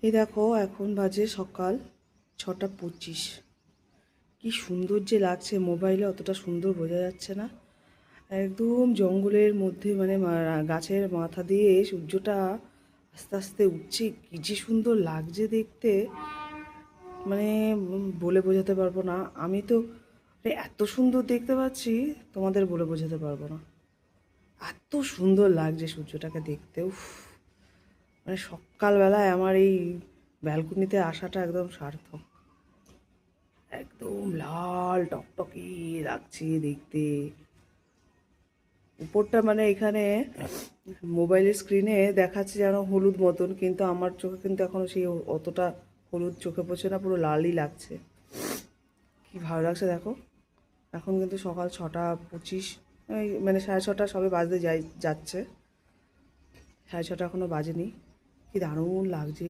এই দেখো এখন বাজে সকাল 6:25। কি সুন্দর যে লাগছে, মোবাইলে অতটা সুন্দর বোঝা যাচ্ছে না। একদম জঙ্গলের মধ্যে মানে গাছের মাথা দিয়ে সূর্যটা আস্তে আস্তে উঠছে, কি যে সুন্দর লাগছে দেখতে। মানে বলে বোঝাতে পারবো না। আমি তো এত সুন্দর দেখতে পাচ্ছি, তোমাদের বলে বোঝাতে পারবো না। এত সুন্দর লাগছে সূর্যটাকে দেখতে। উফ, মানে সকালবেলায় আমার এই ব্যালকনিতে আসাটা একদম সার্থক। একদম লাল টকটকে লাগছে দেখতে। উপরটা মানে এখানে মোবাইলের স্ক্রিনে দেখাচ্ছে যেন হলুদ মতন, কিন্তু আমার চোখে কিন্তু এখনো সেই অতটা হলুদ চোখে পড়ছে না, পুরো লালই লাগছে। কি ভালো লাগছে দেখো। এখন কিন্তু সকাল 6:25, মানে 6:30 সবে বাজতে যাচ্ছে। 6:30 এখনো বাজেনি। কি দারুণ লাগছে।